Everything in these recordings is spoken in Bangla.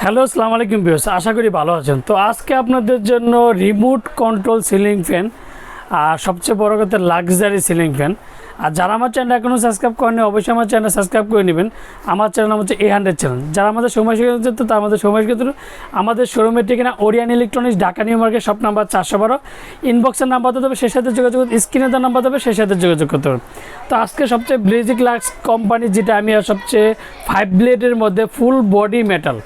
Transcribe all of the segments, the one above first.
হ্যালো, আসসালামু আলাইকুম ভিউয়ার্স, আশা করি ভালো আছেন। তো আজকে আপনাদের জন্য রিমোট কন্ট্রোল সিলিং ফ্যান আর সবচেয়ে বড় কথা লাক্সারি সিলিং ফ্যান। আর যারা আমার চ্যানেল এখনও সাবস্ক্রাইব করেনি অবশ্যই আমার চ্যানেল সাবস্ক্রাইব করে নেবেন। আমার চ্যানেল নাম হচ্ছে A100 চ্যানেল। যারা আমাদের সময় শিখেছে তো তার আমাদের সময় শিখেছিল আমাদের শোরুমের ঠিকানা Orient electronics, Dhaka new market, shop number 412। ইনবক্সের নাম্বার দেবে, সেই সাথে যোগাযোগ, স্ক্রিনে তার নাম্বার দেবে, সেই সাথে যোগাযোগ করতে হবে। তো আজকে সবচেয়ে ব্লেজিক লাক্স কোম্পানি, যেটা আমি সবচেয়ে 5 ব্লেডের মধ্যে ফুল বডি মেটাল,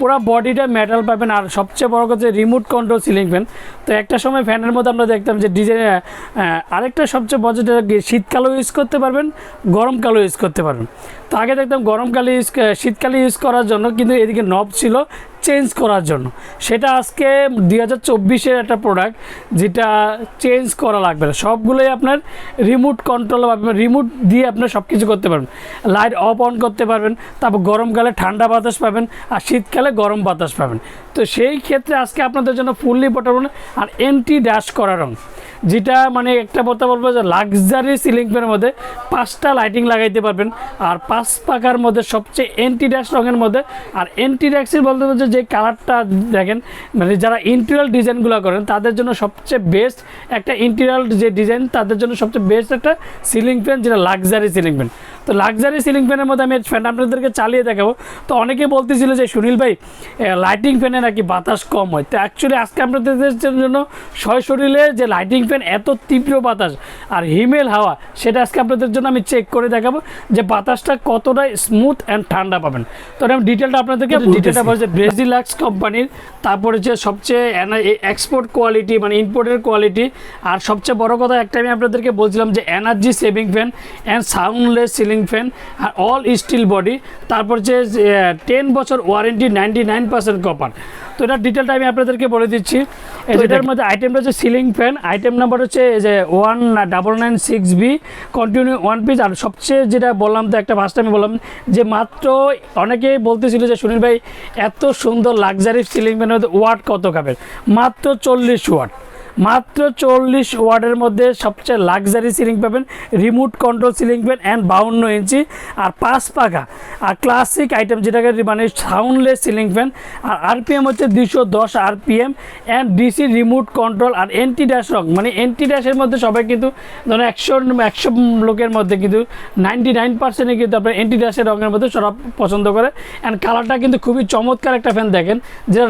পুরো বডিটা মেটাল পাবেন। আর সবচেয়ে বড় কথা রিমোট কন্ট্রোল সিলিং ফ্যান। তো একটা সময় ফ্যানের মধ্যে আমরা দেখতাম যে ডিজাইন, আরেকটা সবচেয়ে মজাদার, শীতকালেও ইউজ করতে পারবেন, গরমকালেও ইউজ করতে পারবেন। তো আগে দেখতাম গরমকালে শীতকালে ইউজ করার জন্য, কিন্তু এদিকে নব ছিল চেঞ্জ করার জন্য। সেটা আজকে 2024-এর একটা প্রোডাক্ট, যেটা চেঞ্জ করা লাগবে না, সবগুলোই আপনার রিমোট কন্ট্রোল পাবেন। রিমোট দিয়ে আপনার সব কিছু করতে পারবেন, লাইট অফ অন করতে পারবেন, তারপর গরমকালে ঠান্ডা বাতাস পাবেন আর শীতকালে গরম বাতাস পাবেন। তো সেই ক্ষেত্রে আজকে আপনাদের জন্য ফুললি পোর্টেবল আর এন্টি ড্যাশ করা রং, যেটা মানে একটা কথা বলবো যে লাক্সারি সিলিং ফ্যানের মধ্যে 5টা লাইটিং লাগাইতে পারবেন। আর 5 পাকার মধ্যে সবচেয়ে এন্টি ড্যাশ রঙের মধ্যে। আর এন্টি ড্যাক্সের বলতে বলছে যে কালারটা দেখেন, মানে যারা ইন্টেরিয়র ডিজাইনগুলো করেন তাদের জন্য সবচেয়ে বেস্ট একটা ইন্টেরিয়র যে ডিজাইন, তাদের জন্য সবচেয়ে বেস্ট একটা সিলিং ফ্যান, যেটা লাক্সারি সিলিং ফ্যান। তো লাক্সারি সিলিং ফ্যানের মধ্যে আমি ফ্যান আপনাদেরকে চালিয়ে দেখাবো। তো অনেকে বলতেছিল যে সুনীল ভাই, লাইটিং ফ্যানে নাকি বাতাস কম হয়। তো অ্যাকচুয়ালি আজকে আপনাদের জন্য সশরীরে যে লাইটিং ফ্যান এত তীব্র বাতাস আর হিমেল হাওয়া, সেটা আজকে আপনাদের জন্য আমি চেক করে দেখাবো যে বাতাসটা কতটা স্মুথ অ্যান্ড ঠান্ডা পাবেন। তো আমি ডিটেলটা আপনাদেরকে ডিটেলটা বলছি। ব্রেজিলাক্স কোম্পানির, তারপরে যে সবচেয়ে এক্সপোর্ট কোয়ালিটি, মানে ইম্পোর্টের কোয়ালিটি। আর সবচেয়ে বড় কথা একটা আমি আপনাদেরকে বলছিলাম যে energy saving fan and soundless ceiling fan আর অল স্টিল বডি। তারপর যে 10 বছর ওয়ারেন্টি, 99% কপার। তো এটা ডিটেলটা আমি আপনাদেরকে বলে দিচ্ছি। এটার মধ্যে আইটেমটা হচ্ছে সিলিং ফ্যান, আইটেম নাম্বার হচ্ছে যে 1996B কন্টিনিউ 1 পিস। আর সবচেয়ে যেটা বললাম, তো একটা ফার্স্ট টাইমে বললাম যে মাত্র অনেকেই বলতেছিল যে সুনীল ভাই এত সুন্দর লাক্সারি সিলিং ফ্যানের মধ্যে ওয়াট কত খাবেন, মাত্র 40 ওয়াট। মাত্র 40 ওয়াটের মধ্যে সবচেয়ে লাক্সারি সিলিং পাবেন, remote control ceiling fan and 52 ইঞ্চি আর 5 পাকা আর ক্লাসিক আইটেম, যেটাকে মানে সাউন্ডলেস সিলিং ফ্যান। আর আরপিএম হচ্ছে 210 RPM and DC remote control আর এন্টি ড্যাশ রং। মানে এন্টি ড্যাশের মধ্যে সবাই কিন্তু ধরুন 100 লোকের মধ্যে কিন্তু 99%ই কিন্তু আপনার এন্টি ড্যাশের রঙের মধ্যে সব পছন্দ করে। অ্যান্ড কালারটা কিন্তু খুবই চমৎকার একটা ফ্যান, দেখেন যেটা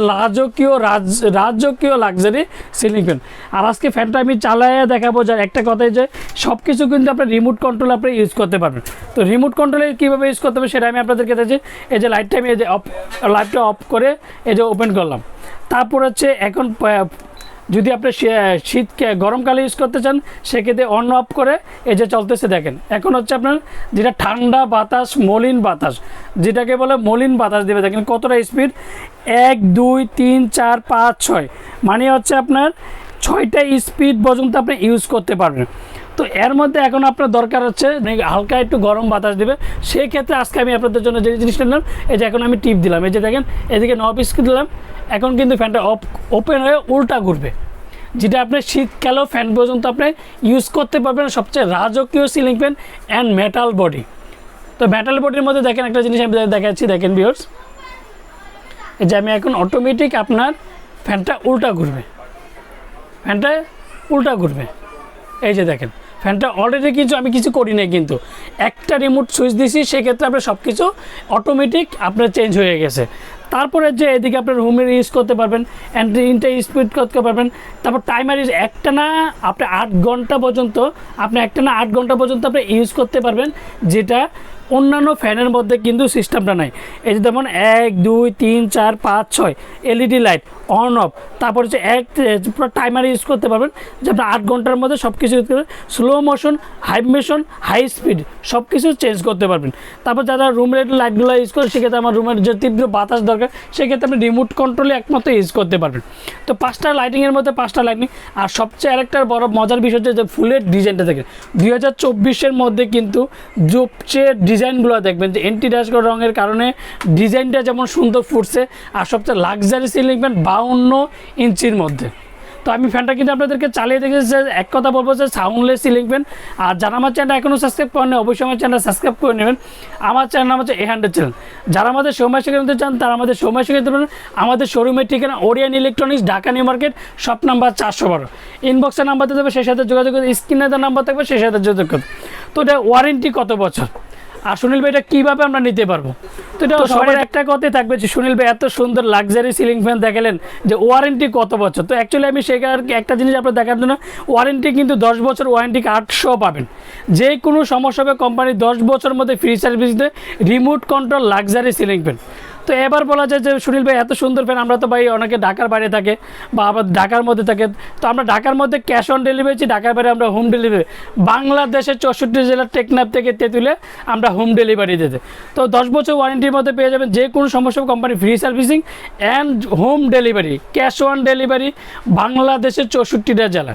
রাজকীয় লাক্সারি সিলিং ফ্যান। আর আজকে ফ্যানটা আমি চালাইয়া দেখাবো, যার একটা কথাই যে সব কিছু কিন্তু আপনার রিমোট কন্ট্রোল আপনি ইউজ করতে পারবেন। তো রিমোট কন্ট্রোলে কীভাবে ইউজ করতে হবে সেটা আমি আপনাদেরকে দেখছি। এই যে লাইটটা আমি এই যে লাইটটা অফ করে এই যে ওপেন করলাম। তারপর হচ্ছে এখন যদি আপনি গরমকালে ইউজ করতে চান, সেক্ষেত্রে অন অফ করে এই যে চলতেছে দেখেন। এখন হচ্ছে আপনার যেটা ঠান্ডা বাতাস, মলিন বাতাস, যেটাকে বলে মলিন বাতাস দেবে, দেখেন কতটা স্পিড, 1 2 3 4 5 6, মানে হচ্ছে আপনার 6টা স্পিড পর্যন্ত আপনি ইউজ করতে পারবেন। তো এর মধ্যে এখন আপনার দরকার হচ্ছে হালকা একটু গরম বাতাস দেবে, সেই ক্ষেত্রে আজকে আমি আপনাদের জন্য যে জিনিসটা নিলাম, এই যে এখন আমি টিপ দিলাম, এই যে দেখেন এদিকে নব স্ক্রু দিলাম, এখন কিন্তু ফ্যানটা ওপেন হয়ে উল্টা ঘুরবে, যেটা আপনি শীতকালেও ফ্যান পর্যন্ত আপনি ইউজ করতে পারবেন। সবচেয়ে রাজকীয় ceiling fan and metal body. তো মেটাল বডির মধ্যে দেখেন একটা জিনিস আমি দেখাচ্ছি, দেখেন ভিউয়ার্স, এই যে আমি এখন অটোমেটিক আপনার ফ্যানটা উল্টা ঘুরবে, ফ্যানটা উল্টা ঘুরবে, এই যে দেখেন ফ্যানটা অলরেডি আমি কিছু করি নাই, কিন্তু একটা রিমোট সুইচ দিছি, সেক্ষেত্রে আপনার সব কিছু অটোমেটিক আপনার চেঞ্জ হয়ে গেছে। তারপরে যে এদিকে আপনার রুমের ইউজ করতে পারবেন, ইন্টার স্পিড করতে পারবেন। তারপর টাইমার একটা না আপনি 8 ঘন্টা পর্যন্ত আপনি ইউজ করতে পারবেন, যেটা অন্যান্য ফ্যানের মধ্যে কিন্তু সিস্টেমটা নাই। এই যে যেমন 1 2 3 4 5 6 এলইডি লাইট অন অফ, তারপর হচ্ছে পুরো টাইমার ইউজ করতে পারবেন, যে আপনার 8 ঘন্টার মধ্যে সব কিছু ইউজ করবেন। Slow motion, high motion, high speed সব কিছু চেঞ্জ করতে পারবেন। তারপর যারা রুমের লাইটগুলো ইউজ করে, সেক্ষেত্রে আমার রুমের যে তীব্র বাতাস দরকার, সেক্ষেত্রে আপনি রিমোট কন্ট্রোলে একমাত্র ইউজ করতে পারবেন। তো 5টা লাইটিংয়ের মধ্যে 5টা লাইটিং। আর সবচেয়ে আরেকটা বড় মজার বিষয় হচ্ছে যে ফুলের ডিজাইনটা দেখেন, 2024-এর মধ্যে কিন্তু সবচেয়ে ডিজাইনগুলো দেখবেন যে এন্টি ড্যাশ রঙের কারণে ডিজাইনটা যেমন সুন্দর ফুটছে। আর সবচেয়ে লাক্সারি সিলিং ফ্যান 52 ইঞ্চির মধ্যে। তো আমি ফ্যানটা কিন্তু আপনাদেরকে চালিয়ে দেখেছি, এক কথা বলবো যে সাউন্ডলেস সিলিং ফ্যান। আর যারা আমার চ্যানেল এখনও সাবস্ক্রাইব করেন অবশ্যই আমার চ্যানেল সাবস্ক্রাইব করে নেবেন। আমার চ্যানেল নাম হচ্ছে A100 চ্যানেল। যারা আমাদের সময় শিখে নিতে চান তারা আমাদের সময় শিখে নিতে পারেন। আমাদের শোরুমের ঠিকানা Orient electronics, Dhaka new market, shop number 412। ইনবক্সের নাম্বার দিতে হবে, সেই সাথে যোগাযোগ করতে, স্ক্রিনে দেওয়ার নাম্বার থাকবে সেই সাথে যোগাযোগ করতে। তো এটা ওয়ারেন্টি কত বছর, আর সুনীল ভাই এটা কীভাবে আমরা নিতে পারবো? তো এটা সবার একটা কথাই থাকবে যে সুনীল ভাই এত সুন্দর লাক্সারি সিলিং ফ্যান দেখালেন যে ওয়ারেন্টি কত বছর। তো অ্যাকচুয়ালি আমি সেই একটা জিনিস আপনার দেখার জন্য, ওয়ারেন্টি কিন্তু 10 বছর ওয়ারেন্টি কার্ড সহ পাবেন। যে কোনো সমস্যা হবে কোম্পানি 10 বছরের মধ্যে ফ্রি সার্ভিস দেয়, remote control luxury ceiling fan. তো এবার বলা যায় যে সুনীল ভাই এত সুন্দর ফ্যান, আমরা তো ভাই অনেকে ঢাকার বাইরে থাকে বা আবার ঢাকার মধ্যে থাকে, তো আমরা ঢাকার মধ্যে ক্যাশ অন ডেলিভারি, ঢাকার বাইরে আমরা হোম ডেলিভারি। বাংলাদেশের 64 জেলার টেকনাফ থেকে তেঁতুলে আমরা হোম ডেলিভারি দিতে। তো 10 বছর ওয়ারেন্টির মধ্যে পেয়ে যাবেন যে কোনো সমস্যা company free servicing and home delivery, cash on delivery বাংলাদেশের 64টা জেলা।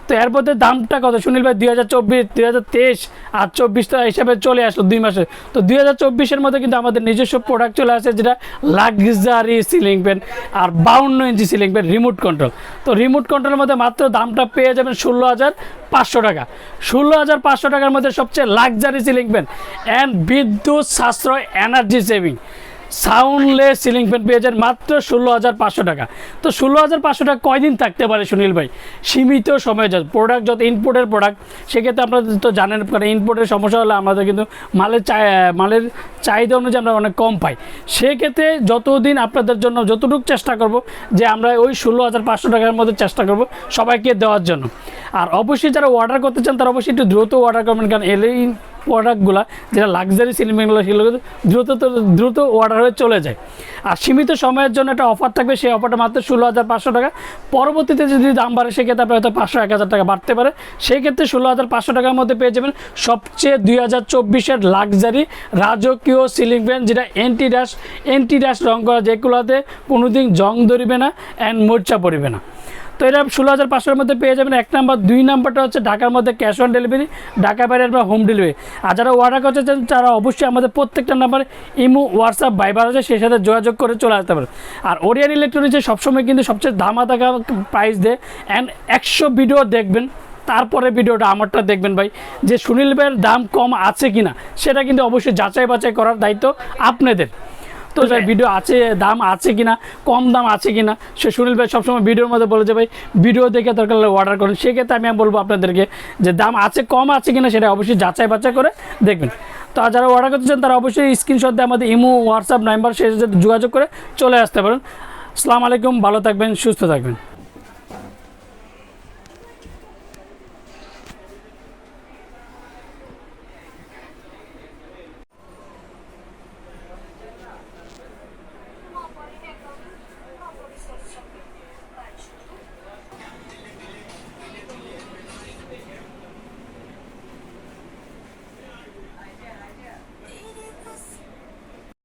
তো এর মধ্যে দামটা কত সুনীল ভাই? 2024, 2023 আর 24 তো হিসাবে চলে আসলো 2 মাসে। তো 2024-এর মধ্যে কিন্তু আমাদের নিজস্ব প্রোডাক্ট চলে আসে, যেটা লাক্সারি সিলিং ফ্যান আর 52 ইঞ্চি সিলিং ফ্যান রিমোট কন্ট্রোল। তো রিমোট কন্ট্রোলের মধ্যে মাত্র দামটা পেয়ে যাবেন 16,500 টাকা। 16,500 টাকার মধ্যে সবচেয়ে লাক্সারি সিলিং ফ্যান অ্যান্ড বিদ্যুৎ সাশ্রয়, energy saving soundless ceiling fan পেয়ে যান মাত্র 16,500 টাকা। তো 16,500 টাকা কয়দিন থাকতে পারে সুনীল ভাই? সীমিত সময় যায়। প্রোডাক্ট যত ইনপুটের প্রোডাক্ট, সেক্ষেত্রে আপনারা তো জানেন, কারণ ইনপুটের সমস্যা হলে আমাদের কিন্তু মালের চাহিদা অনুযায়ী আমরা অনেক কম পাই। সেক্ষেত্রে যতদিন আপনাদের জন্য যতটুকু চেষ্টা করব যে আমরা ওই 16,500 টাকার মধ্যে চেষ্টা করব সবাইকে দেওয়ার জন্য। আর অবশ্যই যারা অর্ডার করতে চান তারা অবশ্যই একটু দ্রুত অর্ডার করবেন, কারণ এই প্রোডাক্টগুলো যেটা লাক্সারি সিলিং ফ্যানগুলো সেগুলো দ্রুত অর্ডার হয়ে চলে যায়। আর সীমিত সময়ের জন্য একটা অফার থাকবে, সেই অফারটা মাত্র 16,500 টাকা। পরবর্তীতে যদি দাম বাড়ে সেক্ষেত্রে আপনার হয়তো 500-1000 টাকা বাড়তে পারে। সেই ক্ষেত্রে 16,500 টাকার মধ্যে পেয়ে যাবেন সবচেয়ে 2024-এর লাক্সারি রাজকীয় সিলিং ফ্যান, যেটা এন্টি ড্যাশ রং করা, যেগুলোতে কোনোদিন জং ধরবে না অ্যান্ড মোর্চা পড়বে না। তো এটা 16,500-এর মধ্যে পেয়ে যাবেন 1 নাম্বার। 2 নাম্বারটা হচ্ছে ঢাকার মধ্যে ক্যাশ অন ডেলিভারি, ঢাকার বাইরে আমরা হোম ডেলিভারি। আর যারা অর্ডার করতে চান তারা অবশ্যই আমাদের প্রত্যেকটা নাম্বারে ইমো, হোয়াটসঅ্যাপ, ভাইবার আছে, সেই সাথে যোগাযোগ করে চলে আসতে পারে। আর ওরিয়েন্ট ইলেকট্রনিক্সে সবসময় কিন্তু সবচেয়ে ধামাকা প্রাইস দেয়, অ্যান্ড 100 ভিডিও দেখবেন, তারপরে ভিডিওটা আমারটা দেখবেন ভাই, যে সুনীল ভাইয়ের দাম কম আছে কিনা সেটা কিন্তু অবশ্যই যাচাই বাছাই করার দায়িত্ব আপনাদের। তো ভাই ভিডিও আছে, দাম আছে কিনা, কম দাম আছে কিনা, সে সুনীল ভাই সবসময় ভিডিওর মধ্যে বলে যে ভাই ভিডিও দেখে দরকার হলে অর্ডার করেন। সেক্ষেত্রে আমি বলবো আপনাদেরকে যে দাম আছে, কম আছে কিনা সেটা অবশ্যই যাচাই বাছাই করে দেখবেন। তো যারা অর্ডার করতে চান তারা অবশ্যই স্ক্রিনশট দিয়ে আমাদের ইমো, হোয়াটসঅ্যাপ নাম্বার সে যোগাযোগ করে চলে আসতে পারেন। আসসালামু আলাইকুম, ভালো থাকবেন, সুস্থ থাকবেন।